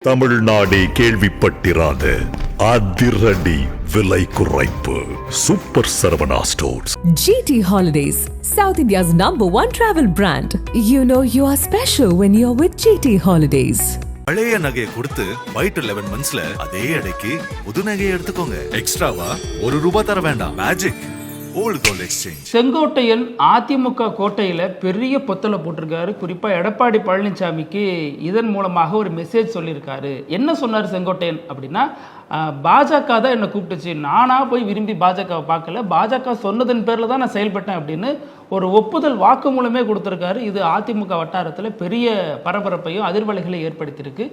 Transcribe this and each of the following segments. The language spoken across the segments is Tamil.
தமிழ்நாடே கேள்விப்பட்டிராத அதிரடி விலை குறைப்பு super Saravana stores. GT Holidays, South India's #1 travel brand. You know you are special when you're with GT Holidays. பழைய நகையை கொடுத்து வைட் 11 மந்த்ஸ்ல அதே எடைக்கு புது நகையை எடுத்துக்கோங்க. எக்ஸ்ட்ராவா ₹1 தர வேண்டாம். Magic old gold exchange. Sengottaiyan அதிமுக கோட்டையில் பெரிய பொத்தலை போட்டிருக்காரு. குறிப்பாக எடப்பாடி பழனிசாமிக்கு இதன் மூலமாக ஒரு மெசேஜ் சொல்லியிருக்காரு. என்ன சொன்னார் செங்கோட்டையன் அப்படின்னா, பாஜக தான் என்னை கூப்பிட்டுச்சு, நானாக போய் விரும்பி பாஜகவை பார்க்கல, பாஜக சொன்னதன் பேரில் தான் நான் செயல்பட்டேன் அப்படின்னு ஒரு ஒப்புதல் வாக்கு மூலமே கொடுத்துருக்காரு. இது அதிமுக வட்டாரத்தில் பெரிய பரபரப்பையும் அதிர்வலைகளை ஏற்படுத்தியிருக்கு.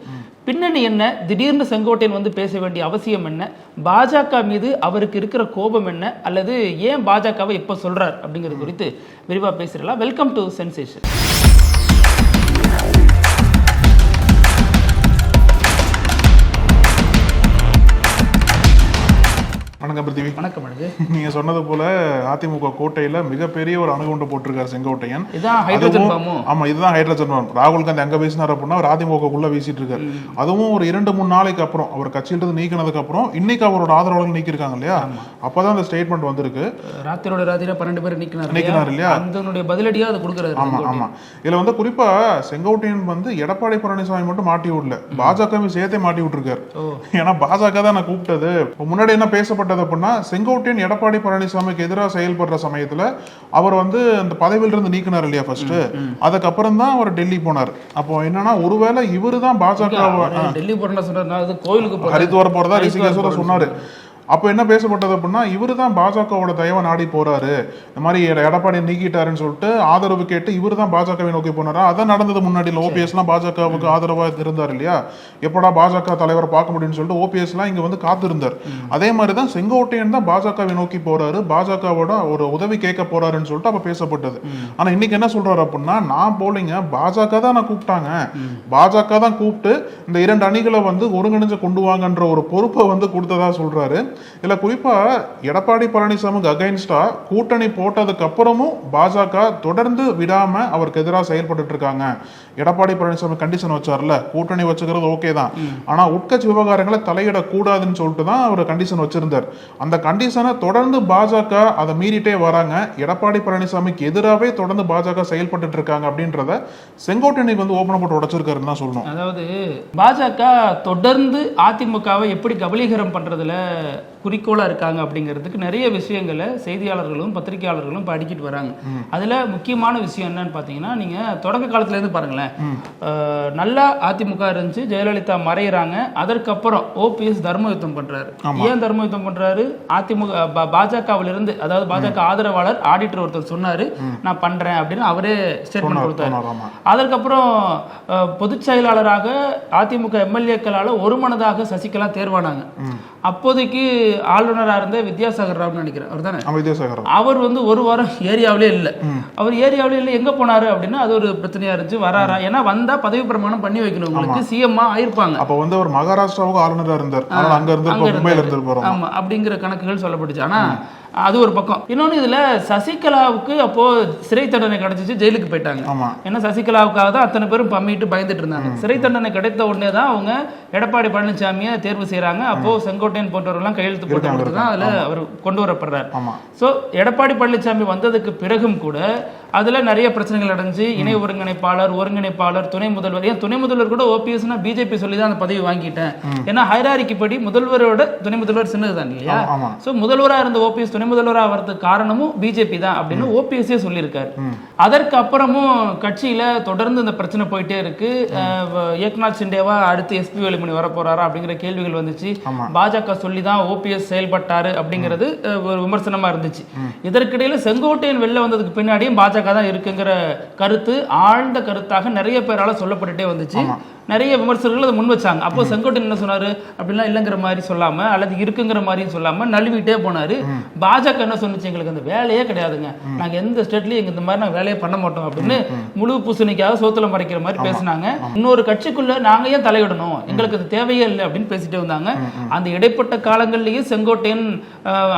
பின்னணி என்ன, திடீர்னு செங்கோட்டையன் வந்து பேச வேண்டிய அவசியம் என்ன, பாஜக மீது அவருக்கு இருக்கிற கோபம் என்ன, அல்லது ஏன் பாஜகவை இப்போ சொல்றார் அப்படிங்கிறது குறித்து விரிவாக பேசிடலாம். Welcome to sensation. வணக்கம் பிருத்திவி. வணக்கம். நீங்க சொன்னது போல அதிமுக கோட்டையில மிகப்பெரிய ஒரு அணுகுண்டு போட்டிருக்காரு செங்கோட்டையன். ஆமா, இதுதான் ஹைட்ரஜன் பாம். ராகுல் காந்தி அங்க வீசினார் அப்படின்னா அவர் அதிமுகக்குள்ள வீசிட்டு இருக்காரு. அதுவும் ஒரு 2-3 நாளைக்கு அப்புறம் அவர் கட்சியிலிருந்து நீக்கினதுக்கு அப்புறம் இன்னைக்கு அவரோட ஆதரவாளர்கள் நீக்கிருக்காங்க இல்லையா, அப்பதான் அந்த ஸ்டேட்மெண்ட் வந்திருக்கு. ராத்திரோட ராத்திரியா 12 பேர் நீக்கினார் இல்லையா, அதனுடைய பதிலடியா அதை கொடுக்கறாரு. ஆமா ஆமா. இதுல வந்து குறிப்பா செங்கோட்டையன் வந்து எடப்பாடி பழனிசாமி மட்டும் மாட்டி விடல, பாஜகவை சேர்த்தே மாட்டி விட்டுருக்காரு. ஏன்னா பாஜக தான் நான் கூப்பிட்டது. முன்னாடி என்ன பேசப்பட்டது அப்படின்னா, செங்கோட்டையன் எடப்பாடி பழனிசாமிக்கு எதிராக செயல்படுற சமயத்துல அவர் வந்து அந்த பதவியில இருந்து நீக்கினார் இல்லையா ஃபர்ஸ்ட், அதுக்கப்புறம் தான் அவர் டெல்லி போனார். அப்போ என்னன்னா, ஒருவேளை இவரு தான் பாஜக டெல்லி போறேன்னு சொன்னாரு, கோயிலுக்கு ஹரித்வார் போறதா ரிஷிகேஷ்வர சொன்னாரு. அப்போ என்ன பேசப்பட்டது அப்படின்னா, இவரு தான் பாஜகவோட தயவை நாடி போறாரு, இந்த மாதிரி எடப்பாடி நீக்கிட்டாருன்னு சொல்லிட்டு ஆதரவு கேட்டு இவரு தான் பாஜகவை நோக்கி போனாரா. அதான் நடந்தது முன்னாடி. ஓபிஎஸ்லாம் பாஜகவுக்கு ஆதரவா இருந்தார் இல்லையா, எப்படா பாஜக தலைவரை பார்க்க முடியும்னு சொல்லிட்டு ஓபிஎஸ்லாம் இங்க வந்து காத்திருந்தார். அதே மாதிரி தான் செங்கோட்டையன் தான் பாஜகவை நோக்கி போறாரு, பாஜகவோட ஒரு உதவி கேட்க போறாருன்னு சொல்லிட்டு அப்ப பேசப்பட்டது. ஆனா இன்னைக்கு என்ன சொல்றாரு அப்படின்னா, நான் போலிங்க, பாஜக தான் நான் கூப்பிட்டாங்க, பாஜக தான் கூப்பிட்டு இந்த 2 அணிகளை வந்து ஒருங்கிணைஞ்சு கொண்டு வாங்கன்ற ஒரு பொறுப்பை வந்து கொடுத்ததா சொல்றாரு. இதுல குறிப்பா எடப்பாடி பழனிசாமிக்கு அகைன்ஸ்டா கூட்டணி போட்டதுக்கு அப்புறமும் பாஜக தொடர்ந்து விடாம அவருக்கு எதிராக செயல்பட்டு இருக்காங்க. எடப்பாடி பழனிசாமி கண்டிஷன் வச்சார்ல, கூட்டணி வச்சுக்கிறது ஓகே தான், ஆனா உட்கட்சி விவகாரங்களை தலையிடக்கூடாதுன்னு சொல்லிட்டு தான் அவர் கண்டிஷன் வச்சிருந்தார். அந்த கண்டிஷனை தொடர்ந்து பாஜக அதை மீறிட்டே வராங்க, எடப்பாடி பழனிசாமிக்கு எதிராகவே தொடர்ந்து பாஜக செயல்பட்டு இருக்காங்க அப்படின்றத செங்கோட்டையனுக்கு வந்து ஓபன் போட்டு உடைச்சிருக்காருன்னு தான் சொல்லணும். அதாவது பாஜக தொடர்ந்து அதிமுகவை எப்படி கபலீகரம் பண்றதுல குறிக்கோளா இருக்காங்க அப்படிங்கிறதுக்கு நிறைய விஷயங்களை செய்தியாளர்களும் பத்திரிகையாளர்களும் இப்போ அடிக்கிட்டு வராங்க. அதுல முக்கியமான விஷயம் என்னன்னு பாத்தீங்கன்னா, நீங்க தொடக்க காலத்துல இருந்து பாருங்களேன், நல்லா அதிமுக இருந்துச்சு, ஜெயலலிதா மறையிறாங்க, அதற்கப்புறம் ஓபிஎஸ் தர்ம யுத்தம் பண்றாரு. ஏன் தர்ம யுத்தம் பண்றாரு? அதிமுக பாஜகவில் இருந்து, அதாவது பாஜக ஆதரவாளர் ஆடிட்டர் ஒருத்தர் சொன்னாரு நான் பண்றேன் அப்படின்னு அவரே ஸ்டேட்மெண்ட் கொடுத்தாரு. அதற்கப்புறம் பொதுச் செயலாளராக அதிமுக எம்எல்ஏக்களால ஒருமனதாக சசிகலா தேர்வானாங்க. அப்போதைக்கு ஆளுநராக இருந்த வித்யாசாகர் ராவ் நினைக்கிறேன், அவர் தானே, அவர் வந்து ஒரு வாரம் ஏரியாவிலே இல்லை. அவர் ஏரியாவிலே இல்லை, எங்க போனாரு அப்படின்னா அது ஒரு பிரச்சனையா இருந்துச்சு. வராரா, ஏன்னா வந்தா பதவி பிரமாணம் பண்ணி வைக்கணும், உங்களுக்கு சிஎம்மா ஆயிருப்பாங்க. அப்ப வந்து ஒரு மகாராஷ்டிராவுக்கு ஆளுநராக இருந்தார், அங்க இருந்து ஆமா அப்படிங்கிற கணக்குகள் சொல்லப்பட்டுச்சு. ஆனா அது ஒரு பக்கம். இன்னொன்னு, இதுல சசிகலாவுக்கு அப்போ சிறை தண்டனை கிடைச்சிச்சு, ஜெயிலுக்கு போயிட்டாங்க. ஏன்னா சசிகலாவுக்காக தான் அத்தனை பேரும் பம்மிட்டு பயந்துட்டு இருந்தாங்க. சிறை தண்டனை கிடைத்த உடனே தான் அவங்க எடப்பாடி பழனிசாமியை தேர்வு செய்யறாங்க. அப்போ செங்கோட்டையன் போன்றவர்கள்லாம் கையெழுத்து போட்டு தான் அதுல அவர் கொண்டு வரப்படுறாரு. சோ எடப்பாடி பழனிசாமி வந்ததுக்கு பிறகும் கூட அதுல நிறைய பிரச்சனைகள் நடந்துச்சு. இணை ஒருங்கிணைப்பாளர், துணை முதல்வர். ஏன் துணை முதல்வர் கூட ஓபிஎஸ்னா பிஜேபி சொல்லி தான் அந்த பதவி வாங்கிட்டேன், ஏன்னா ஹைராரிக்கு படி முதல்வரோட துணை முதல்வர் சின்னதுதான் இல்லையா. சோ முதல்வரா இருந்த ஓபிஎஸ் துணை முதல்வராக வரதுக்கு காரணமும் பிஜேபி தான் அப்படின்னு ஓபிஎஸ்ஏ சொல்லியிருக்காரு. அதற்கு அப்புறமும் கட்சியில தொடர்ந்து இந்த பிரச்சனை போயிட்டே இருக்கு. ஏக்நாத் சிண்டேவா அடுத்து எஸ்பி வேலுமணி வர போறாரா அப்படிங்கிற கேள்விகள் வந்துச்சு. பாஜக சொல்லி தான் ஓபிஎஸ் செயல்பட்டாரு அப்படிங்கிறது ஒரு விமர்சனமா இருந்துச்சு. இதற்கிடையில செங்கோட்டையன் வெளில வந்ததுக்கு பின்னாடியும் பாஜக தான் இருக்குங்கிற கருத்து ஆழ்ந்த கருத்தாக நிறைய பேரால சொல்லப்பட்டுட்டே வந்துச்சு. நிறைய விமர்சகர்கள் அதை முன் வச்சாங்க. அப்போ செங்கோட்டையன் என்ன சொன்னாரு அப்படின்னா, இல்லைங்கிற மாதிரி சொல்லாம அல்லது இருக்குங்கிற மாதிரியும் சொல்லாம நழுவிட்டே போனாரு. பாஜக என்ன சொன்னிச்சு, எங்களுக்கு அந்த வேலையே கிடையாதுங்க, நாங்க எந்த ஸ்டேட்லயும் இந்த மாதிரி நாங்க வேலையை பண்ண மாட்டோம் அப்படின்னு முழு பூசணிக்காக சோத்துல மறைக்கிற மாதிரி பேசினாங்க. இன்னொரு கட்சிக்குள்ள நாங்க ஏன் தலையிடணும், எங்களுக்கு அது தேவையே இல்லை அப்படின்னு பேசிட்டே வந்தாங்க. அந்த இடைப்பட்ட காலங்கள்லயே செங்கோட்டையன்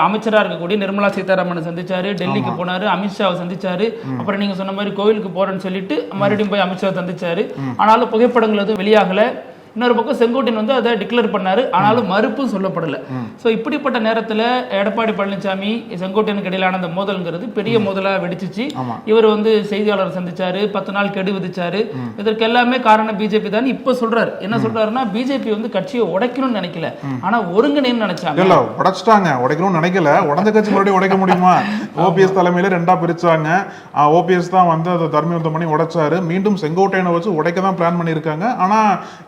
அமைச்சரா இருக்கக்கூடிய நிர்மலா சீதாராமனை சந்திச்சாரு, டெல்லிக்கு போனாரு, அமித்ஷாவை சந்திச்சாரு, அப்புறம் நீங்க சொன்ன மாதிரி கோவிலுக்கு போறேன்னு சொல்லிட்டு மறுபடியும் போய் அமித்ஷாவை சந்திச்சாரு. ஆனாலும் புகைப்படங்கள் எதுவும் வெளியாகல. இன்னொரு பக்கம் செங்கோட்டையன் வந்து அதை டிக்ளேர் பண்ணாரு, ஆனாலும் மறுப்பும் சொல்லப்படல. ஸோ இப்படிப்பட்ட நேரத்துல எடப்பாடி பழனிசாமி செங்கோட்டையனுக்கு இடையிலான அந்த மோதல்ங்கிறது பெரிய மோதலா வெடிச்சிச்சு. இவர் வந்து செய்தியாளர் சந்திச்சாரு, 10 நாள் கெடு விதிச்சாரு. இதற்கு எல்லாமே காரணம் பிஜேபி தான் இப்ப சொல்றாரு. என்ன சொல்றாருன்னா, பிஜேபி வந்து கட்சியை உடைக்கணும்னு நினைக்கல, ஆனா ஒருங்கிணைன்னு நினைச்சாங்க. இல்ல உடைச்சிட்டாங்க, உடைக்கணும்னு நினைக்கல. உடஞ்ச கட்சி மறுபடியும் உடைக்க முடியுமா? ஓபிஎஸ் தலைமையில 2ஆ பிரிச்சாங்க. ஓபிஎஸ் தான் வந்து அதை தர்மயுத்தம் பண்ணி உடைச்சாரு. மீண்டும் செங்கோட்டையனை வச்சு உடைக்க தான் பிளான் பண்ணிருக்காங்க. ஆனா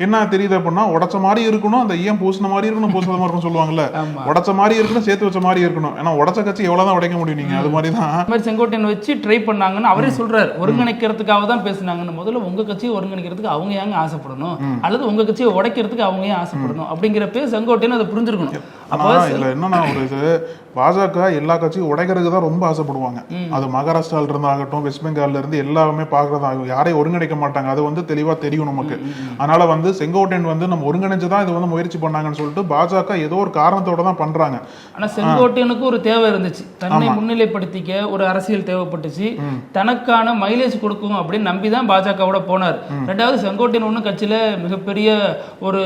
என்ன தெரியுது அப்படின்னா, உடைச்ச மாதிரி இருக்கணும், அந்த ஈயம் பூசின மாதிரி இருக்கணும், பூசாத மாதிரி இருக்கும் சொல்லுவாங்கல்ல. உடைச்ச மாதிரி இருக்கணும், சேர்த்து வச்ச மாதிரி இருக்கணும். ஏன்னா உடைச்ச கட்சி எவ்வளவுதான் உடைக்க முடியும் நீங்க? அது மாதிரி தான் செங்கோட்டையன் வச்சு ட்ரை பண்ணாங்கன்னு அவரே சொல்றாரு. ஒருங்கிணைக்கிறதுக்காக தான் பேசினாங்கன்னு. முதல்ல உங்க கட்சியை ஒருங்கிணைக்கிறதுக்கு அவங்க ஏங்க ஆசைப்படணும், அல்லது உங்க கட்சியை உடைக்கிறதுக்கு அவங்க ஏன் ஆசைப்படணும் அப்படிங்கிறப்ப செங்கோட்டையன் அதை புரிஞ்சிருக்கணும். அப்ப இதுல என்னன்னா, ஒரு இது பாஜக எல்லா கட்சியும் உடைக்கிறதுக்கு தான் ரொம்ப ஆசைப்படுவாங்க. அது மகாராஷ்டிரால இருந்தாகட்டும், வெஸ்ட் பெங்கால்ல இருந்து எல்லாமே பாக்குறதா, யாரையும் ஒருங்கிணைக்க மாட்டாங்க. அது வந்து தெளிவா தெரியும் நமக்கு. அதனால வந்து செங்கோட்டையன் வந்து நம்ம ஒருங்கிணைச்சுதான் இது வந்து முயற்சி பண்ணாங்கன்னு சொல்லிட்டு பாஜக ஏதோ ஒரு காரணத்தோட தான் பண்றாங்க. ஆனா செங்கோட்டையனுக்கு ஒரு தேவை இருந்துச்சு, தன்னை முன்னிலைப்படுத்திக்க ஒரு அரசியல் தேவைப்பட்டுச்சு, தனக்கான மைலேஜ் கொடுக்கும் அப்படின்னு நம்பிதான் பாஜகவோட போனார். ரெண்டாவது, செங்கோட்டையன் ஒன்றும் கட்சியில மிகப்பெரிய ஒரு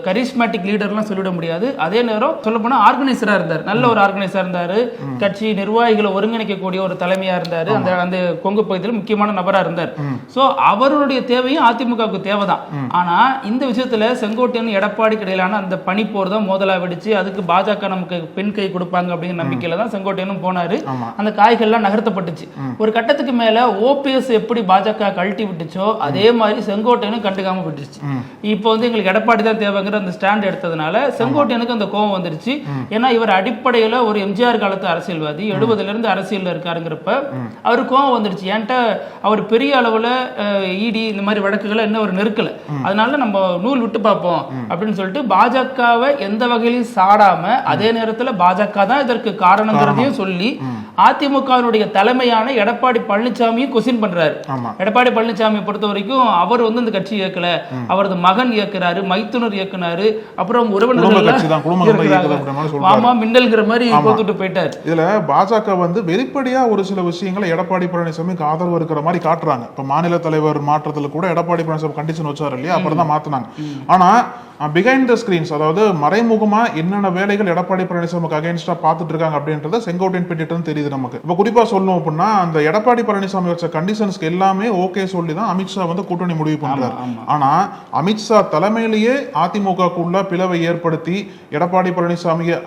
கரிஸ்மேட்டிக் லீடர்லாம் சொல்லிட முடியாது. அதே நேரம் சொல்ல போனா ஆர்கனைசரா இருந்தார், நல்ல ஒரு ஆர்கனைசரா இருந்தாரு, கட்சி நிர்வாகிகளை ஒருங்கிணைக்கக்கூடிய ஒரு தலைமையா இருந்தாரு, அந்த கொங்கு பகுதியில் முக்கியமான நபரா இருந்தார். சோ அவருடைய தேவையும் அதிமுகவுக்கு தேவைதான். ஆனா இந்த விஷயத்துல செங்கோட்டையன் எடப்பாடி இடையிலான அந்த பனிப்போர் தான் மோதலா வெடிச்சு, அதுக்கு பாஜக நமக்கு பெண் கை கொடுப்பாங்க அப்படிங்கிற நம்பிக்கையில தான் செங்கோட்டையனும் போனாரு. அந்த காய்கள்லாம் நகர்த்தப்பட்டுச்சு. ஒரு கட்டத்துக்கு மேல ஓபிஎஸ் எப்படி பாஜக கழட்டி விட்டுச்சோ அதே மாதிரி செங்கோட்டையனும் கண்டுக்காம விட்டுச்சு. இப்போ வந்து எங்களுக்கு எடப்பாடி தான் தேவைங்கிற அந்த ஸ்டாண்ட் எடுத்ததுனால செங்கோட்டையனுக்கு அந்த கோபம் வந்துருச்சு. ஏன்னா இவர் அடிப்படையில ஒரு எம்ஜிஆர் காலத்து அரசியல்வாதி, 70ல இருந்து அரசியல்ல இருக்காருங்கிறப்ப அவரு கோபம் வந்துருச்சு. ஏன்ட்ட அவர் பெரிய அளவுல இடி இந்த மாதிரி வழக்குகளை என்ன ஒரு நெருக்கல, அதனால நம்ம நூல் விட்டு பார்ப்போம் அப்படின்னு சொல்லிட்டு பாஜகவை எந்த வகையிலும் சாடாம, அதே நேரத்துல பாஜக தான் இதற்கு காரணங்கிறதையும் சொல்லி அதிமுகவினுடைய தலைமையான எடப்பாடி பழனிசாமியும் கொஸ்டின் பண்றாரு. எடப்பாடி பழனிசாமியை பொறுத்த வரைக்கும் அவர் வந்து இந்த கட்சி இயக்கல, அவரது மகன் இயக்குறாரு, மைத்துனர் இயக்குனாரு, அப்புறம் உறவினர்கள் மாமா மின்னல்ங்கிற மாதிரி போட்டுட்டு போயிட்டார். இதுல பாஜக வந்து வெளிப்படையா ஒரு சில விஷயங்களை எடப்பாடி பழனிசாமிக்கு ஆதரவு இருக்கிற மாதிரி காட்டுறாங்க. இப்ப மாநில தலைவர் மாற்றத்துல கூட எடப்பாடி பழனிசாமி கண்டிஷன் வச்சாரு இல்லையா, அப்புறம் தான் மாத்தினாங்க. ஆனா பிஹைண்ட் த ஸ்கிரீன்ஸ், அதாவது மறைமுகமா என்னென்ன வேலைகள் எடப்பாடி பழனிசாமிக்கு அகைன்ஸ்டா பார்த்துட்டு இருக்காங்க அப்படின்றத செங்கோட்டையன் பெட்டிட்டு தெரியுது நமக்கு. இப்ப குறிப்பா சொல்லணும் அப்படின்னா, அந்த எடப்பாடி பழனிசாமி வச்ச கண்டிஷன்ஸ்க்கு எல்லாமே ஓகே சொல்லி தான் அமித்ஷா வந்து கூட்டணி முடிவு பண்றாரு. ஆனா அமித்ஷா தலைமையிலேயே அதிமுகக்குள்ள பிளவை ஏற்படுத்தி எடப்பாடி பழனிசாமியை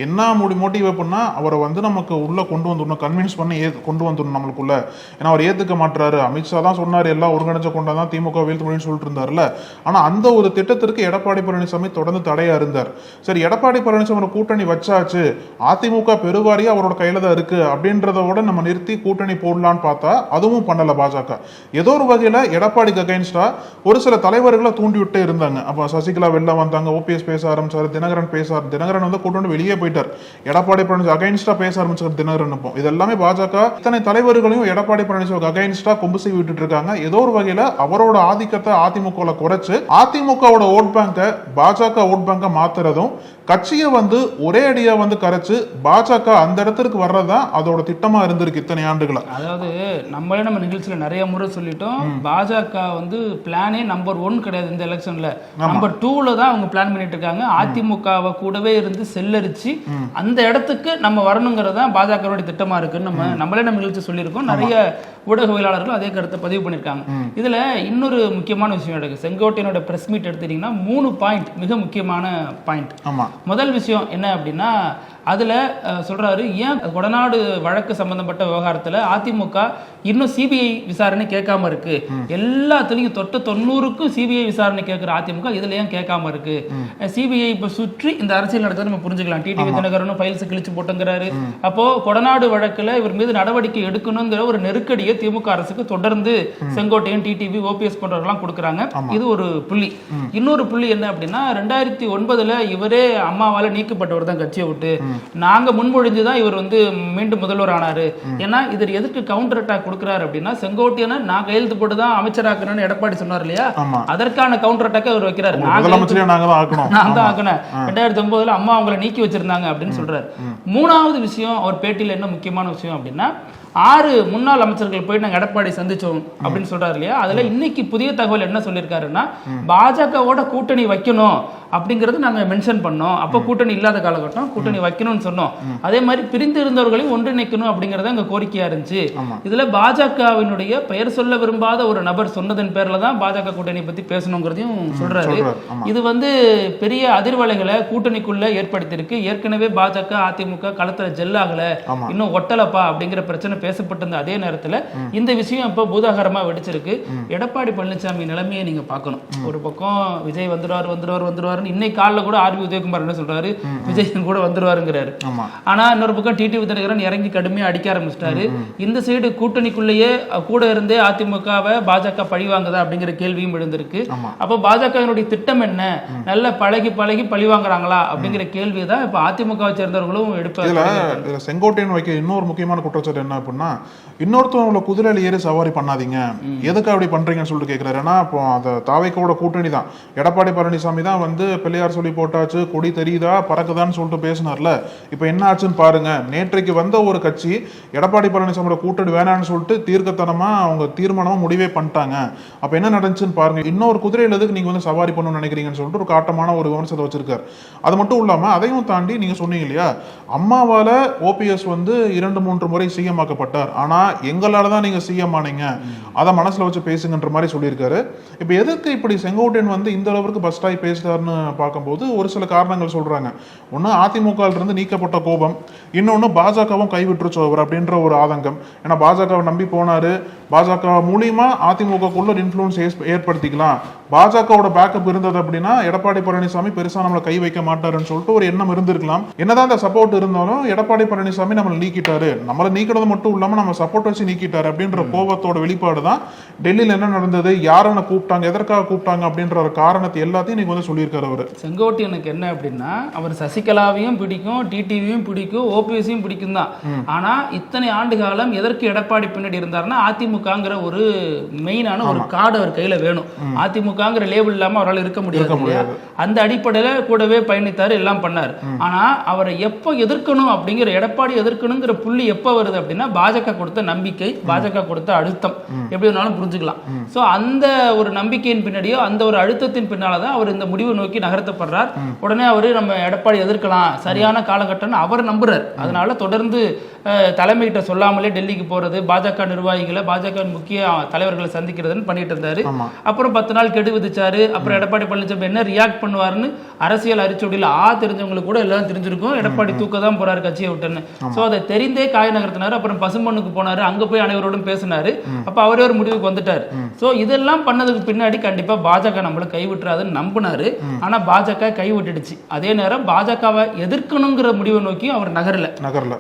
என்ன மோட்டிவ் பண்ணா அவரை வந்து நமக்கு உள்ள கொண்டு வந்துடணும், கன்வின்ஸ் பண்ணி கொண்டு வந்துடணும் நம்மளுக்குள்ள. ஏன்னா அவர் ஏத்துக்க மாட்டாரு. அமித்ஷா தான் சொன்னாரு எல்லாம் ஒருங்கிணைச்ச கொண்டாதான் திமுக வீழ்த்து முடியும்னு சொல்லிட்டு இருந்தாருல. ஆனா அந்த ஒரு திட்டத்திற்கு எடப்பாடி பழனிசாமி தொடர்ந்து தடையா இருந்தார். சரி, எடப்பாடி பழனிசாமி கூட்டணி வச்சாச்சு, அதிமுக பெருவாரியா அவரோட கையில தான் இருக்கு அப்படின்றதோட நம்ம நிறுத்தி கூட்டணி போடலான்னு பார்த்தா அதுவும் பண்ணல பாஜக. ஏதோ ஒரு வகையில எடப்பாடிக்கு அகைன்ஸ்டா ஒரு சில தலைவர்களை தூண்டி விட்டே இருந்தாங்க. அப்ப சசிகலா வெளில வந்தாங்க, ஓபிஎஸ் பேச ஆரம்பிச்சாரு, தினகரன் பேசாரு. தினகரன் வந்து கூட்டணி வெளியே போயிட்டார். எடப்பாடி பழனிசாமி அகைன்ஸ்டா பேச ஆரம்பிச்சார் தினகரன். இது எல்லாமே பாஜக இத்தனை தலைவர்களையும் எடப்பாடி பழனிசாமி அகைன்ஸ்டா கொம்பு செய்து விட்டுட்டு இருக்காங்க. ஏதோ ஒரு வகையில அவரோட ஆதிக்கத்தை அதிமுக குறைச்சு அதிமுகவோட ஓட் பேங்க பாஜக ஓட் பேங்க மாத்துறதும், கட்சியை வந்து ஒரே அடியா வந்து கரைச்சு பாஜக அந்த இடத்திற்கு வர்றதா அதோட திட்டமா இருந்திருக்கு இத்தனை ஆண்டுகளா. அதாவது நம்ம நிகழ்ச்சியில நிறைய முறை சொல்லிட்டோம், பாஜக வந்து பிளானே நம்பர் 1 கிடையாது இந்த எலெக்ஷன்ல, நம்பர் 2ல தான் அவங்க பிளான் பண்ணிட்டு இருக்காங்க. அதிமுகவை கூடவே இருந்து செல்லரிச்சு அந்த இடத்துக்கு நம்ம வரணுங்கிறதா பாஜகவோட திட்டமா இருக்குன்னு நம்மளே நிகழ்ச்சி சொல்லியிருக்கோம். நிறைய ஊடகவியலாளர்கள் அதே கருத்தை பதிவு பண்ணியிருக்காங்க. இதுல இன்னொரு முக்கியமான விஷயம் இருக்கு. செங்கோட்டையனோட பிரஸ் மீட் எடுத்துட்டீங்கன்னா 3 பாயிண்ட் மிக முக்கியமான பாயிண்ட். முதல் விஷயம் என்ன அப்படின்னா, அதுல சொல்றாரு, ஏன் கொடநாடு வழக்கு சம்பந்தப்பட்ட விவகாரத்துல அதிமுக இன்னும் சிபிஐ விசாரணை கேட்காம இருக்கு, எல்லாத்துலயும் 90க்கும் சிபிஐ விசாரணை கேட்கிற அதிமுக இதுல ஏன் கேட்காம இருக்கு, சிபிஐ இப்ப சுற்றி இந்த அரசியல் நடக்குது நம்ம புரிஞ்சுக்கலாம். டிடிவி தினகரனும் ஃபைல்ஸ் கிழிச்சு போட்டுங்கிறாரு. அப்போ கொடநாடு வழக்குல இவர் மீது நடவடிக்கை எடுக்கணுங்கிற ஒரு நெருக்கடியை திமுக அரசுக்கு தொடர்ந்து செங்கோட்டையன், டிடிவி, ஓபிஎஸ் போன்றவர்கள்லாம் கொடுக்குறாங்க. இது ஒரு புள்ளி. இன்னொரு புள்ளி என்ன அப்படின்னா, 2009 இவரே அம்மாவால நீக்கப்பட்டவர் தான் கட்சியை விட்டு, நாங்க முன்மொழிஞ்சுதான் இவர் வந்து மீண்டும் முதல்வர் ஆனாரு. ஏன்னா இது எதுக்கு கவுண்டர் அட்டாக் கொடுக்கிறாரு அப்படின்னா, செங்கோட்டையனை நான் கையெழுத்து போட்டு தான் அமைச்சராக்கணும்னு எடப்பாடி சொன்னார் இல்லையா, அதற்கான கவுண்டர் அட்டாக் அவர் வைக்கிறாரு. நான் தான் ஆக்கணும், 2009 அம்மா அவங்களை நீக்கி வச்சிருந்தாங்க அப்படின்னு சொல்றாரு. மூணாவது விஷயம் அவர் பேட்டியில என்ன முக்கியமான விஷயம் அப்படின்னா, 6 முன்னாள் அமைச்சர்கள் போய் நாங்க எடப்பாடி சந்திச்சோம் அப்படின்னு சொல்றாரு இல்லையா. அதுல இன்னைக்கு புதிய தகவல் என்ன சொல்லியிருக்காருன்னா, பாஜகவோட கூட்டணி வைக்கணும் அப்படிங்கறது நாங்க மென்ஷன் பண்ணோம். அப்ப கூட்டணி இல்லாத காலகட்டம், கூட்டணி வைக்கணும்னு சொன்னோம். அதே மாதிரி பிரிந்து இருந்தவர்களையும் ஒன்றிணைக்கணும் அப்படிங்கறது எங்க கோரிக்கையா இருந்துச்சு. இதுல பாஜகவினுடைய பெயர் சொல்ல விரும்பாத ஒரு நபர் சொன்னதன் பேர்ல தான் பாஜக கூட்டணி பத்தி பேசணுங்கிறதையும் சொல்றாரு. இது பெரிய அதிர்வலைகளை கூட்டணிக்குள்ள ஏற்படுத்தியிருக்கு. ஏற்கனவே பாஜக அதிமுக களத்துல ஜெல்லாகல, இன்னும் ஒட்டலப்பா அப்படிங்கிற பிரச்சனை பேசப்பட்டிருந்த அதே நேரத்துல இந்த விஷயம் இப்ப பூதாகரமா வெடிச்சிருக்கு. எடப்பாடி பழனிசாமி நிலைமையை நீங்க பார்க்கணும். ஒரு பக்கம் விஜய் வந்துருவாரு இன்னைக்கு காலைல கூட ஆர்வி உதயகுமார் என்ன சொல்றாரு, விஜய் கூட வந்துருவாருங்கிறாரு. ஆனா இன்னொரு பக்கம் டிடிவி தினகரன் இறங்கி கடுமையா அடிக்க ஆரம்பிச்சிட்டாரு. இந்த சைடு கூட்டணிக்குள்ளேயே கூட இருந்தே அதிமுகவை பாஜக பழிவாங்குதா அப்படிங்கிற கேள்வியும் எழுந்திருக்கு. அப்ப பாஜகவினுடைய திட்டம் என்ன, நல்ல பழகி பழி வாங்குறாங்களா அப்படிங்கிற கேள்விதான் இப்ப அதிமுகவை சேர்ந்தவர்களும் எடுப்பாங்க. செங்கோட்டையன் வைக்க இன்னொரு முக்கியமான குற்றச்சாட்டு என்ன அப்படின்னா, இன்னொருத்தவங்கள குதிரையில ஏறி சவாரி பண்ணாதீங்க, எதுக்கு அப்படி பண்றீங்கன்னு சொல்லிட்டு கேட்கிறாரு. ஏன்னா இப்போ அந்த தாவைக்கோட கூட்டணி தான், எடப்பாடி பழனிசாமி தான் பிள்ளையார் சொல்லி போட்டாச்சு, கொடி தெரியுதா பறக்குதான்னு சொல்லிட்டு பேசினார்ல. இப்ப என்ன ஆச்சுன்னு பாருங்க. நேற்றைக்கு வந்த ஒரு கட்சி எடப்பாடி பழனிசாமியோட கூட்டணி வேணான்னு சொல்லிட்டு தீர்க்கத்தனமா அவங்க தீர்மானமா முடிவே பண்ணிட்டாங்க. அப்ப என்ன நடந்துச்சுன்னு பாருங்க. இன்னொரு குதிரையில எதுக்கு நீங்க சவாரி பண்ணணும்னு நினைக்கிறீங்கன்னு சொல்லிட்டு ஒரு காட்டமான ஒரு விமர்சனத்தை வச்சிருக்காரு. அது மட்டும் இல்லாம அதையும் தாண்டி நீங்க சொன்னீங்க இல்லையா, அம்மாவால ஓபிஎஸ் 2-3 முறை சிஎம் ஆக்கப்பட்டார், ஆனா எங்களாலதான் நீங்க சிஎம் ஆனீங்க, அதை மனசுல வச்சு பேசுங்கன்ற மாதிரி சொல்லியிருக்காரு. இப்ப எதுக்கு இப்படி செங்கோட்டையன் இந்த அளவுக்கு பஸ்ட் ஆகி பேசுறாருன்னு பார்க்கும்போது ஒரு சில காரணங்கள் சொல்றாங்க. ஒண்ணு அதிமுக இருந்து நீக்கப்பட்ட கோபம், இன்னொன்னு பாஜகவும் கைவிட்டுருச்சு அவர் அப்படின்ற ஒரு ஆதங்கம். ஏன்னா பாஜகவை நம்பி போனாரு, பாஜக மூலியமா அதிமுகக்குள்ள ஒரு இன்ஃப்ளூயன்ஸ் ஏற்படுத்திக்கலாம், பாஜகவோட பேக்கப் இருந்தது அப்படின்னா எடப்பாடி பழனிசாமி பெருசா நம்மளை கை வைக்க மாட்டாருன்னு சொல்லிட்டு ஒரு எண்ணம் இருந்திருக்கலாம். என்னதான் அந்த சப்போர்ட் இருந்தாலும் எடப்பாடி பழனிசாமி நம்மளை நீக்கிட்டாரு, நம்மளை நீக்கிறது மட்டும் இல்லாம நம்ம சப்போர்ட் வச்சு நீக்கிட்டாரு அப்படின்ற கோபத்தோட வெளிப்பாடு தான் டெல்லியில் என்ன நடந்தது, யாரை கூப்பிட்டாங்க, எதற்காக கூப்பிட்டாங்க அப்படின்ற ஒரு காரணத்தை எல்லாத்தையும் நீங்க சொல்லியிருக்காரு அவரு. செங்கோட்டையனுக்கு என்ன அப்படின்னா, அவர் சசிகலாவையும் பிடிக்கும், டிடிவியும் பிடிக்கும், ஓபிஎஸ்ஸையும் பிடிக்கும் தான். ஆனா இத்தனை ஆண்டு காலம் எதற்கு எடப்பாடி பின்னாடி இருந்தாருன்னா, அதிமுகங்கிற ஒரு மெயினான ஒரு கார்டு அவர் கையில வேணும். அதிமுகங்கிற லேபிள் இல்லாம அவரால் இருக்க முடியாது. அந்த அடிப்படையில கூடவே பயணித்தாரு, எல்லாம் பண்ணார். ஆனா அவரை எப்ப எதிர்க்கணும் அப்படிங்கிற, எடப்பாடி எதிர்க்கணுங்கிற புள்ளி எப்ப வருது அப்படின்னா, பாஜக கொடுத்த நம்பிக்கை, பாஜக கொடுத்த அழுத்தம், எப்படி வேணாலும் புரிஞ்சுக்கலாம். சோ அந்த ஒரு நம்பிக்கையின் பின்னாடியோ அந்த ஒரு அழுத்தத்தின் பின்னாலதான் அவர் இந்த முடிவு நோக்கி நகர்த்தப்படுறார். உடனே அவரு நம்ம எடப்பாடி எதிர்க்கலாம், சரியான காலகட்டம் அவர் நம்புறார். அதனால தொடர்ந்து தலைமையிட்ட சொல்லாமலே டெல்லிக்கு போறது, பாஜக நிர்வாகிகளை, பாஜக முக்கிய தலைவர்களை சந்திக்கிறதுன்னு பண்ணிட்டு இருந்தாரு. அப்புறம் 10 நாள் கெடு விதிச்சாரு. அப்புறம் எடப்பாடி பழனிசாமி என்ன ரியாக்ட் பண்ணுவாருன்னு அரசியல் அரிச்சொடியில் தெரிஞ்சவங்களுக்கு கூட எல்லாம் தெரிஞ்சிருக்கும், எடப்பாடி தூக்க தான் போறாரு கட்சியை விட்டுன்னு. சோ அதை தெரிந்தே காய நகர்த்தினாரு. அப்புறம் பசுமண்ணுக்கு போனாரு, அங்க போய் அனைவரோடும் பேசினாரு. அப்ப அவரே ஒரு முடிவுக்கு வந்துட்டாரு. சோ இதெல்லாம் பண்ணதுக்கு பின்னாடி கண்டிப்பா பாஜக நம்மளை கைவிட்டுறாதுன்னு நம்பினாரு. ஆனா பாஜக கைவிட்டுடுச்சு. அதே நேரம் பாஜகவை எதிர்க்கணுங்கிற முடிவை நோக்கி அவர் நகரல.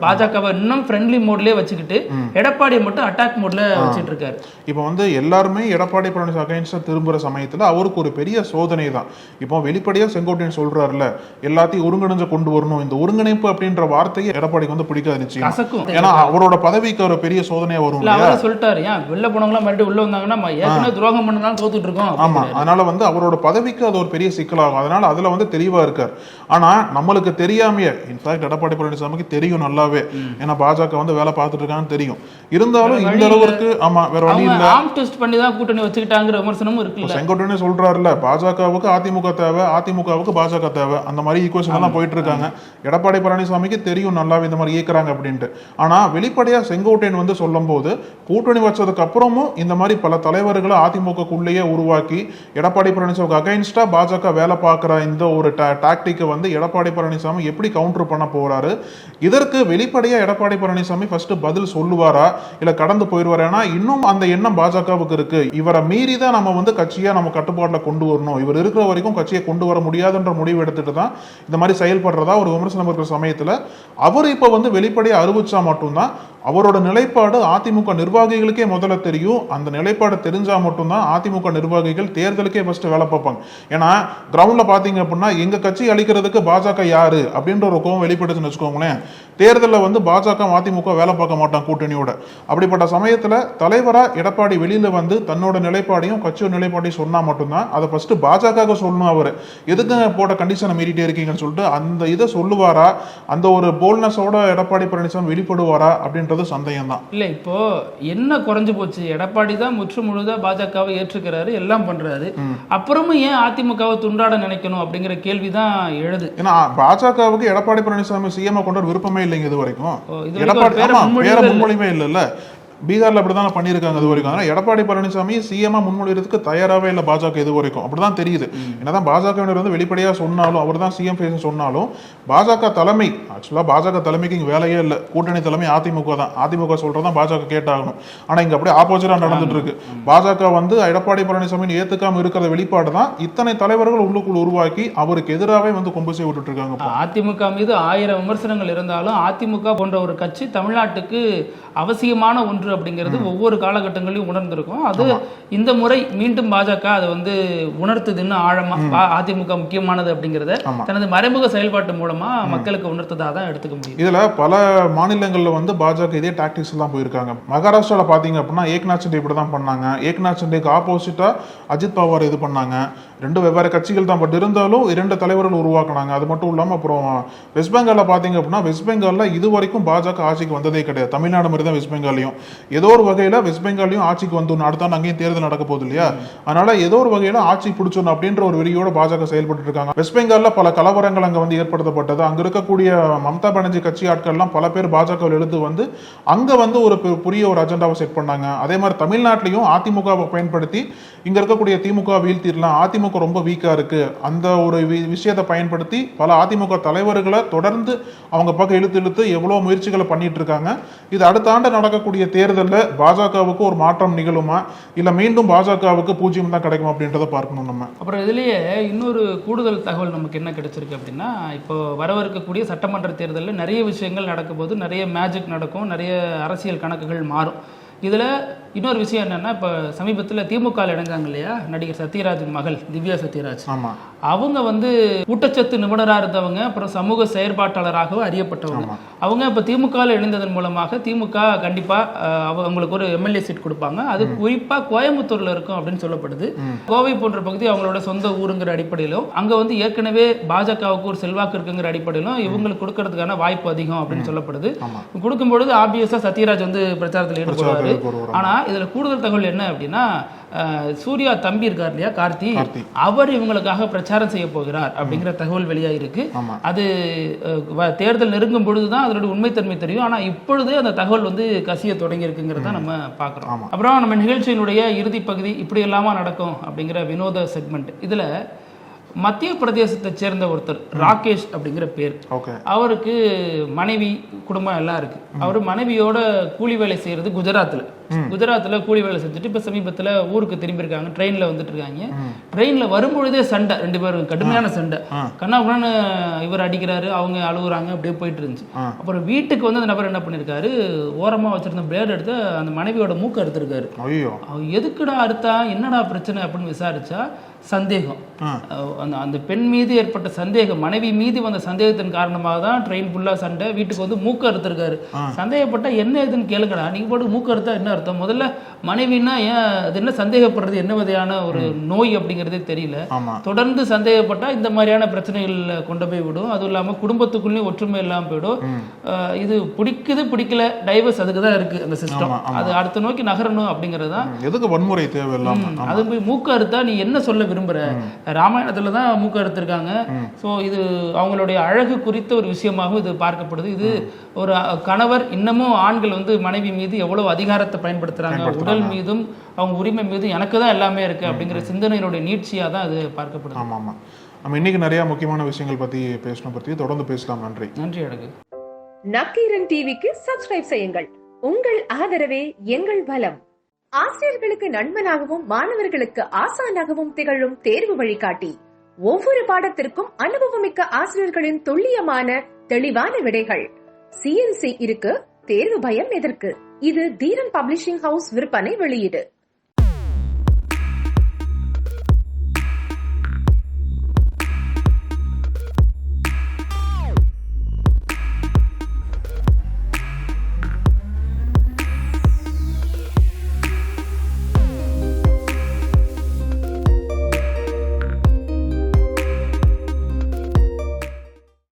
பாஜகவை இன்னும் ஃப்ரெண்ட்லி மோட்லயே வச்சுக்கிட்டு எடப்பாடியை மட்டும் அட்டாக் மோட்ல வச்சிட்டு இருக்காரு. இப்போ எல்லாருமே எடப்பாடி பழனிசாமி அகைன்ஸ்டா திரும்புற சமயத்துல அவருக்கு ஒரு பெரிய சோதனை தான். இப்போ வெளிப்படையா செங்கோட்டையன் சொல்றாருல, எல்லாத்தையும் ஒருங்கிணைஞ்சு கொண்டு வரணும். இந்த ஒருங்கிணைப்பு அப்படின்ற வார்த்தையை எடப்பாடிக்கு பிடிக்காது நிச்சயம். ஏன்னா அவரோட பதவிக்கு ஒரு பெரிய சோதனையா வரும். அவரே சொல்லிட்டாரு, ஏன் வெளில போனவங்களா மறுபடியும் உள்ள வந்தாங்கன்னா ஏற்கனவே துரோகம் பண்ணனால தோத்துட்டு இருக்கோம். ஆமா, அதனால அவரோட பதவிக்கு அது ஒரு பெரிய சிக்கலாகும். அதனால அதுல தெளிவா இருக்கார். ஆனா நம்மளுக்கு தெரியாமையே, இன்ஃபேக்ட் எடப்பாடி பழனிசாமிக்கு தெரியும் நல்லாவே, ஏன்னா பாஜக வேலை பார்த்துட்டு இருக்கான்னு தெரியும். இருந்தாலும் இந்த அளவுக்கு வேற வழி இல்ல, ஆம் டெஸ்ட் பண்ணி தான் கூட்டணி வச்சுக்கிட்டாங்கிற விமர்சனமும் இருக்கு. செங்கோட்டையனே சொல்றாருல, பாஜகவுக்கு அதிமுக தேவை, அதிமுகவுக்கு பாஜக தேவை, அந்த மாதிரி ஈக்குவேஷன் எல்லாம் போயிட்டு இருக்காங்க. எடப்பாடி பழனிசாமிக்கு தெரியும் நல்லாவே இந்த மாதிரி இயக்குறாங்க அப்படின்ட்டு. ஆனா வெளிப்படையா செங்கோட்டையன் சொல்லும் போது, கூட்டணி வச்சதுக்கு அப்புறமும் இந்த மாதிரி பல தலைவர்களை அதிமுகக்குள்ளேயே உருவாக்கி எடப்பாடி பழனிசாமிக்கு அகைன்ஸ்டா பாஜக வேலை பார்க்கிற இந்த ஒரு டாக்டிக்கை எடப்பாடி பழனிசாமி எப்படி கவுண்டர் பண்ண போறாரு, இதற்கு வெளிப்படையா எடப்பாடி பழனிசாமி ஃபர்ஸ்ட் பதில் சொல்லுவாரா இல்ல கடந்து போயிடுவாரா? இன்னும் அந்த எண்ணம் பாஜகவுக்கு இருக்கு. இவரை மீறி தான் நம்ம கட்சியா நம்ம கட்டுப்பாட்டுல கொண்டு வரணும், இவர் இருக்கிற வரைக்கும் கட்சியை கொண்டு வர முடியாதுன்ற முடிவு எடுத்துட்டு தான் இந்த மாதிரி செயல்படுறதா ஒரு விமர்சனம் இருக்கிற சமயத்துல அவர் இப்ப வெளிப்படையா அறிவிச்சா மட்டும்தான் அவரோட நிலைப்பாடு அதிமுக நிர்வாகிகளுக்கே முதல்ல தெரியும். அந்த நிலைப்பாடு தெரிஞ்சா மட்டும்தான் அதிமுக நிர்வாகிகள் தேர்தலுக்கே ஃபர்ஸ்ட் வேலை பார்ப்பாங்க. ஏன்னா கிரவுண்ட்ல பாத்தீங்க அப்படின்னா, எங்க கட்சி அளிக்கிறதுக்கு பாஜக யாரு அப்படின்ற ஒரு கோவம் வெளிப்படுத்துன்னு வச்சுக்கோங்களேன். தேர்தலில் பாஜக அதிமுக வேலை பார்க்க மாட்டாங்க கூட்டணியோட. அப்படிப்பட்ட சமயத்துல தலைவரா எடப்பாடி வெளியில தன்னோட நிலைப்பாடையும் கட்சியோட நிலைப்பாடையும் சொன்னா மட்டும்தான் அதை ஃபர்ஸ்ட் பாஜக சொல்லணும். அவரு எதுக்கு போட்ட கண்டிஷனை மீறிட்டே இருக்கீங்கன்னு சொல்லிட்டு அந்த இதை சொல்லுவாரா, அந்த ஒரு போல்னஸோட எடப்பாடி பழனிசாமி வெளிப்படுவாரா அப்படின்றது அப்படின்றது சந்தேகம் தான். இல்ல இப்போ என்ன குறைஞ்சு போச்சு, எடப்பாடி தான் முற்று முழுதா பாஜகவை ஏற்றுக்கிறாரு, எல்லாம் பண்றாரு, அப்புறமும் ஏன் அதிமுகவை துண்டாட நினைக்கணும் அப்படிங்கிற கேள்விதான் எழுது. ஏன்னா பாஜகவுக்கு எடப்பாடி பழனிசாமி சிஎம் கொண்டு விருப்பமே இல்லைங்க இது வரைக்கும். எடப்பாடி வேற முன்மொழியுமே இல்ல. பீகார்ல அப்படிதான் பண்ணியிருக்காங்க இது வரைக்கும். அதனால எடப்பாடி பழனிசாமி சிஎம்ஆ முன்மொழிறதுக்கு தயாராகவே இல்லை பாஜக இது வரைக்கும். அப்படிதான் தெரியுது. என்னதான் பாஜகவினர் வந்து வெளிப்படையா சொன்னாலும், அவர் தான் சிஎம் ஃபேஸ் சொன்னாலும், பாஜக தலைமை ஆக்சுவலா பாஜக தலைமைக்கு இங்க வேலையே இல்லை. கூட்டணி தலைமை அதிமுக தான். அதிமுக சொல்றதான் பாஜக கேட்டாகணும். ஆனா இங்க அப்படியே ஆப்போசிட்டா நடந்துட்டு இருக்கு. பாஜக வந்து எடப்பாடி பழனிசாமி ஏத்துக்காம இருக்கிற வெளிப்பாடு தான் இத்தனை தலைவர்கள் உள்ளுக்குள் உருவாக்கி அவருக்கு எதிராகவே வந்து கொம்பு செய்ய விட்டுட்டு இருக்காங்க. அதிமுக மீது 1000 விமர்சனங்கள் இருந்தாலும் அதிமுக போன்ற ஒரு கட்சி தமிழ்நாட்டுக்கு அவசியமான ஒன்று அப்படிங்கிறது ஒவ்வொரு காலகட்டங்களையும் உணர்ந்திருக்கும். அது இந்த முறை மீண்டும் பாஜக அதை வந்து உணர்த்துதுன்னு ஆழமா அதிமுக முக்கியமானது அப்படிங்கறத தனது மறைமுக செயல்பாட்டு மூலமா மக்களுக்கு உணர்த்ததா தான் எடுத்துக்க முடியும். இதுல பல மாநிலங்கள்ல வந்து பாஜக இதே டாக்டிக்ஸ் எல்லாம் போயிருக்காங்க. மகாராஷ்டிரால பாத்தீங்க அப்படின்னா ஏக்நாத் ஷிண்டே இப்படிதான் பண்ணாங்க. ஏக்நாத் ஷிண்டேக்கு ஆப்போசிட்டா அஜித் பவார் இது பண்ணாங்க. ரெண்டு வெவ்வேறு கட்சிகள் தான், பட் இருந்தாலும் 2 தலைவர்கள் உருவாக்குனாங்க. அது மட்டும் இல்லாம அப்புறம் வெஸ்ட் பெங்கால்ல பாத்தீங்க அப்படின்னா வெஸ்ட் பெங்கால்ல இது வரைக்கும் பாஜக ஆட்சிக்கு வந்ததே கிடையாது. தமிழ்நாடு மாதிரி தான் வெஸ்ட் பெங்காலையும். ஏதோ ஒரு வகையில வெஸ்ட் பெங்காலையும் ஆட்சிக்கு வந்து அடுத்தாண்டு அங்கேயும் தேர்தல் நடக்க போகுது இல்லையா, அதனால ஏதோ ஒரு வகையில ஆட்சி பிடிச்சோம் அப்படின்ற ஒரு வெறியோட பாஜக செயல்பட்டு இருக்காங்க. வெஸ்ட் பெங்கால்ல பல கலவரங்கள் அங்க வந்து ஏற்படுத்தப்பட்டது. அங்க இருக்கக்கூடிய மம்தா பானர்ஜி கட்சி ஆட்கள்லாம் பல பேர் பாஜக எழுந்து வந்து அங்க வந்து ஒரு புதிய ஒரு அஜெண்டாவை செட் பண்ணாங்க. அதே மாதிரி தமிழ்நாட்டிலையும் அதிமுகவை பயன்படுத்தி இங்க இருக்கக்கூடிய திமுக வீழ்த்திடலாம், அதிமுக ரொம்ப வீக்கா இருக்கு, அந்த ஒரு விஷயத்தை பயன்படுத்தி பல அதிமுக தலைவர்களை தொடர்ந்து அவங்க பக்கம் இழுத்து எவ்வளவு முயற்சிகளை பண்ணிட்டு இருக்காங்க. இது அடுத்த ஆண்டு நடக்கக்கூடிய தேர்தலில் பாஜகவுக்கு ஒரு மாற்றம் நிகழுமா இல்ல மீண்டும் பாஜகவுக்கு 0 தான் கிடைக்கும் அப்படின்றத பார்க்கணும் நம்ம. அப்புறம் இதுலயே இன்னொரு கூடுதல் தகவல் நமக்கு என்ன கிடைச்சிருக்கு அப்படின்னா, இப்போ வரவிருக்கக்கூடிய சட்டமன்ற தேர்தலில் நிறைய விஷயங்கள் நடக்கும் போது நிறைய மேஜிக் நடக்கும், நிறைய அரசியல் கணக்குகள் மாறும். இதில் இன்னொரு விஷயம் என்னன்னா, இப்போ சமீபத்தில் திமுக இணைஞ்சாங்க இல்லையா நடிகர் சத்யராஜின் மகள் திவ்யா சத்யராஜ். அவங்க வந்து ஊட்டச்சத்து நிபுணராக இருந்தவங்க, அப்புறம் சமூக செயற்பாட்டாளராகவும் அறியப்பட்டவங்க. அவங்க இப்போ திமுக இணைந்ததன் மூலமாக திமுக கண்டிப்பாக அவங்களுக்கு ஒரு எம்எல்ஏ சீட் கொடுப்பாங்க. அது குறிப்பாக கோயம்புத்தூர்ல இருக்கும் அப்படின்னு சொல்லப்படுது. கோவை போன்ற பகுதி அவங்களோட சொந்த ஊருங்கிற அடிப்படையிலும், அங்க வந்து ஏற்கனவே பாஜகவுக்கு ஒரு செல்வாக்கு இருக்குங்கிற அடிப்படையிலும் இவங்களுக்கு கொடுக்கறதுக்கான வாய்ப்பு அதிகம் அப்படின்னு சொல்லப்படுது. கொடுக்கும்பொழுது ஆப்வியஸா சத்யராஜ் வந்து பிரச்சாரத்தில் ஈடுபடுவார். ஆனா இதுல கூடுதல் தகவல் என்ன அப்படின்னா, சூர்யா தம்பி இருக்கார் இல்லையா கார்த்தி, அவர் இவங்களுக்காக பிரச்சாரம் செய்ய போகிறார் அப்படிங்கிற தகவல் வெளியாயிருக்கு. அது தேர்தல் நெருங்கும் பொழுதுதான் அதனுடைய உண்மைத்தன்மை தெரியும். ஆனா இப்பொழுது அந்த தகவல் வந்து கசிய தொடங்கி இருக்குங்கிறத நம்ம பாக்குறோம். அப்புறம் நம்ம நிகழ்ச்சியினுடைய இறுதி பகுதி இப்படி எல்லாமா நடக்கும் அப்படிங்கிற வினோத செக்மெண்ட். இதுல மத்திய பிரதேசத்தை சேர்ந்த ஒருத்தர் ராகேஷ் அப்படிங்கிற பேர், அவருக்கு மனைவி குடும்பம் எல்லாம் இருக்கு. அவர் மனைவியோட கூலி வேலை செய்யறது குஜராத்ல கூலி வேலை செஞ்சுட்டு இப்ப சமீபத்துல ஊருக்கு திரும்பி இருக்காங்க. ட்ரெயின்ல வந்துட்டு இருக்காங்க. ட்ரெயின்ல வரும்பொழுதே சண்டை, 2 பேரும் கடுமையான சண்டை. கண்ணாபுரான்னு இவர் அடிக்கிறாரு, அவங்க அழுகுறாங்க, அப்படியே போயிட்டு இருந்துச்சு. அப்புறம் வீட்டுக்கு வந்து அந்த நபர் என்ன பண்ணிருக்காரு, ஓரமா வச்சிருந்த பிளேட் எடுத்து அந்த மனைவியோட மூக்க அறுத்திருக்காரு. எதுக்குடா அறுத்தா, என்னடா பிரச்சனை அப்படின்னு விசாரிச்சா சந்தேகம், அந்த பெண் மீது ஏற்பட்ட சந்தேகம், மனைவி மீது வந்த சந்தேகத்தின் காரணமாக தான் ட்ரெயின் ஃபுல்லா சண்டை. வீட்டுக்கு வந்து மூக்க அறுத்திருக்காரு. சந்தேகப்பட்டா என்ன ஏதுன்னு கேளுங்கடா, நீங்க போட்டு மூக்க அறுத்தா என்ன அர்த்தம், முதல்ல மனைவினா ஏன் அது என்ன சந்தேகப்படுறது, என்ன வகையான ஒரு நோய் அப்படிங்கிறதே தெரியல. தொடர்ந்து சந்தேகப்பட்டா இந்த மாதிரியான பிரச்சனைகள் கொண்டு போய் விடும். அதுவும் இல்லாம குடும்பத்துக்குள்ளேயும் ஒற்றுமை இல்லாம போயிடும். இது பிடிக்கல டைவர்ஸ், அதுக்கு தான் இருக்கு அந்த சிஸ்டம். அது அடுத்த நோக்கி நகரணும் அப்படிங்கிறது தான். எதுக்கு வன்முறை தேவையில்லாம அது போய் மூக்க அறுத்தா நீ என்ன சொல்ல விரும்புற, ராமாயணத்துல தான் மூக்க அறுத்திருக்காங்க. சோ இது அவங்களுடைய அழகு குறித்த ஒரு விஷயமாகவும் இது பார்க்கப்படுது. இது ஒரு கணவர் இன்னமும் ஆண்கள் வந்து மனைவி மீது எவ்வளவு அதிகாரத்தை பயன்படுத்துறாங்க, உடல் மீதும் அவங்க உரிமை மீதும் எனக்கு தான் எல்லாமே இருக்கு அப்படிங்கிற சிந்தனையினுடைய நீட்சியா தான் அது பார்க்கப்படுது. ஆமா ஆமா, நம்ம இன்னைக்கு நிறைய முக்கியமான விஷயங்கள் பத்தி பேசணும், பத்தி தொடர்ந்து பேசலாம். நன்றி அழகு. நக்கீரன் டிவிக்கு சப்ஸ்கிரைப் செய்யுங்கள். உங்கள் ஆதரவே எங்கள் பலம். ஆசிரியர்களுக்கு நண்பனாகவும் மாணவர்களுக்கு ஆசானாகவும் திகழும் தேர்வு வழிகாட்டி. ஒவ்வொரு பாடத்திற்கும் அனுபவமிக்க ஆசிரியர்களின் துல்லியமான தெளிவான விடைகள். CNC இருக்கு, தேர்வு பயம் எதற்கு? இது தீரன் பப்ளிஷிங் ஹவுஸ் விற்பனை வெளியீடு.